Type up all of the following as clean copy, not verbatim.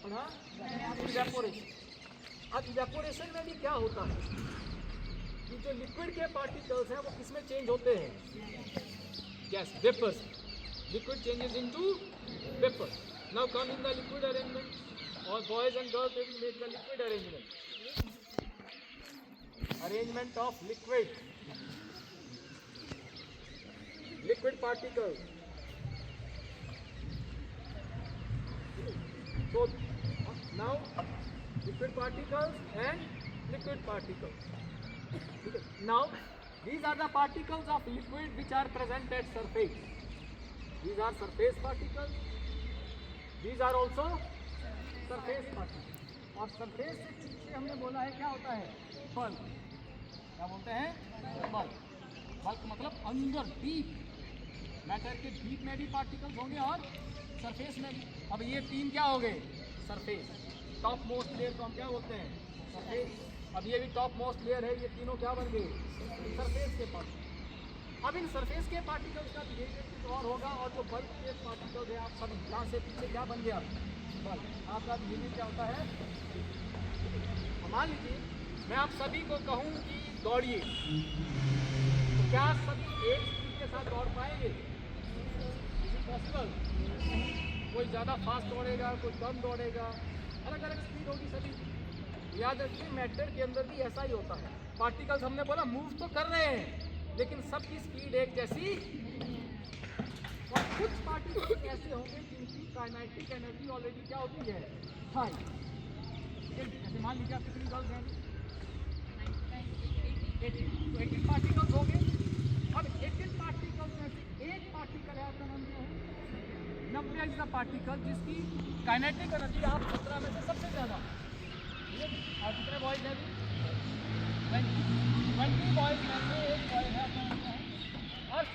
पढ़ा इवेपोरेशन। अब इवेपोरेशन में भी क्या होता है कि जो लिक्विड के पार्टिकल्स हैं वो किसमें चेंज होते हैं? Gas, vapours. Liquid changes into vapour. Now come in the liquid arrangement, और boys and girls will make the liquid arrangement of liquid particles. So now liquid particles and liquid particles. Now these are the particles of liquid which are present at surface. These are surface particles. These are also surface particles. और surface से पीछे हमने बोला है क्या होता है? Bulk. क्या बोलते हैं? बल्क। बल्क मतलब अंदर डीप, मैटर के डीप में भी पार्टिकल्स होंगे और सरफेस में भी। अब ये तीन क्या हो गए? सरफेस। टॉप मोस्ट लेयर को हम क्या बोलते हैं? सरफेस। अब ये भी टॉप मोस्ट लेयर है, ये तीनों क्या बन गए? सरफेस के पार्टिकल। अब इन सरफेस के पार्टिकल्स का बिहेवियर कुछ और होगा, और जो बल्क के पार्टिकल्स है, आप सब यहाँ से पीछे क्या बन गया? बल्क। आपका बिहेवियर क्या होता है? मान लीजिए मैं आप सभी को कहूँ कि दौड़िए, तो क्या सभी एक स्पीड के साथ दौड़ पाएंगे? पॉसिबल? कोई ज़्यादा फास्ट दौड़ेगा, कोई कम दौड़ेगा, अलग अलग स्पीड होगी सभी। याद रखिए मैटर के अंदर भी ऐसा ही होता है। पार्टिकल्स हमने बोला मूव तो कर रहे हैं, लेकिन सबकी स्पीड एक जैसी। और कुछ पार्टिकल्स ऐसे होंगे जिनकी काइनेटिक एनर्जी ऑलरेडी क्या होती है? हाई। जैसे मान लीजिए आप कितनी गर्ल्स हैं? 18 पार्टिकल्स होंगे। अब 18 पार्टिकल्स में से एक पार्टिकल है, आपका नाम क्या है? नंबर इज द पार्टिकल जिसकी काइनेटिक एनर्जी आप 17 में से सबसे ज़्यादा। और कितने बॉयज हैं? 20 बॉयज में से एक बॉय है, आपका नाम क्या है? अर्थ।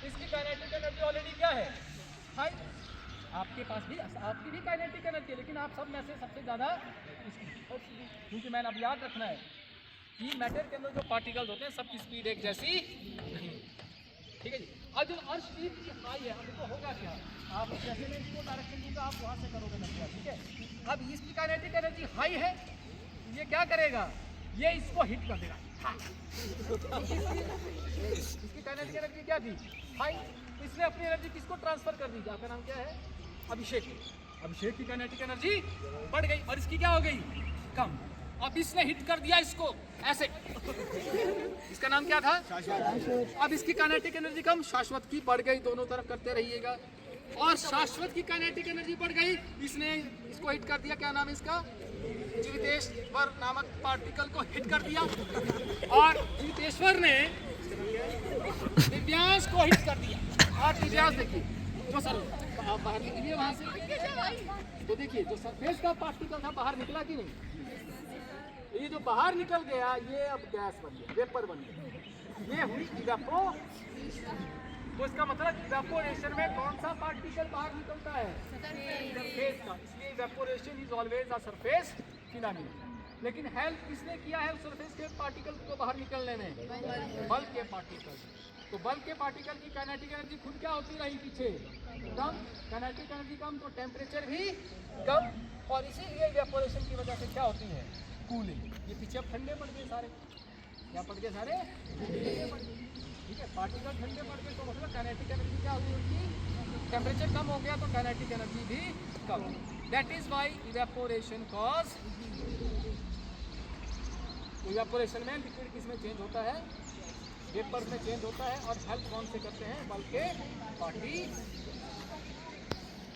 इसकी काइनेटिक एनर्जी ऑलरेडी क्या है? हाई। आपके पास भी, आपकी भी काइनेटिक एनर्जी है, लेकिन आप सब में से सबसे ज़्यादा इसकी। क्योंकि मैंने अब याद रखना है कि मैटर के अंदर जो पार्टिकल्स होते हैं सबकी स्पीड एक जैसी नहीं। ठीक है जी। अब जो अर्थ स्पीड की हाई है, अब इसको होगा क्या? आप जैसे मैं इसको डायरेक्शन दूंगा, आप वहाँ से करोगे नंबर। ठीक है। अब इसकी काइनेटिक एनर्जी हाई है, ये क्या करेगा? ये इसको हिट कर देगा। इसकी काइनेटिक एनर्जी क्या थी? हाई। इसने अपनी एनर्जी किसको ट्रांसफर कर दी? आपका नाम क्या है? अभिषेक। अभिषेक की काइनेटिक एनर्जी बढ़ गई, और इसकी क्या हो गई? कम। अब इसने हिट कर दिया इसको ऐसे। इसका नाम क्या था? शाश्वत। अब इसकी काइनेटिक एनर्जी कम, शाश्वत की बढ़ गई। दोनों तरफ करते रहिएगा। और शाश्वत की काइनेटिक एनर्जी बढ़ गई, इसने इसको हिट कर दिया। क्या नाम है इसका? जीवितेश्वर नामक पार्टिकल को हिट कर दिया। और जीवितेश्वर ने दिव्यांश को हिट कर दिया। और दिव्यांश देखिए जो सर बाहर निकलिए वहाँ से, तो देखिए जो सरफेस का पार्टिकल था बाहर निकला कि नहीं? ये जो बाहर निकल गया, ये अब गैस बन गया, वेपर बन गया। ये हुई इवेपोरेशन। तो इसका मतलब इवेपोरेशन में कौन सा पार्टिकल बाहर निकलता है? सरफेस का। इसलिए evaporation is always a surface phenomena. लेकिन हेल्प किसने किया है उस सरफेस के पार्टिकल को बाहर निकलने में? बल्क के पार्टिकल। तो बल्क के पार्टिकल की काइनेटिक एनर्जी खुद क्या होती रही? पीछे कम। काइनेटिक एनर्जी कम तो टेम्परेचर भी कम, और इसीलिए इवेपोरेशन की वजह से क्या होती है? कूलिंग। ये पीछे अब ठंडे पड़ गए सारे। क्या पड़ गए सारे? ठंडे पड़ गए। ठीक है। पार्टिकल ठंडे पड़ गए तो मतलब काइनेटिक एनर्जी क्या हुई उनकी? टेम्परेचर कम हो गया तो काइनेटिक एनर्जी भी कम। That is why evaporation cause. Evaporation में लिक्विड किस में चेंज होता है? वेपर में चेंज होता है। और हेल्प कौन से करते हैं? बल्क के पार्टिकल।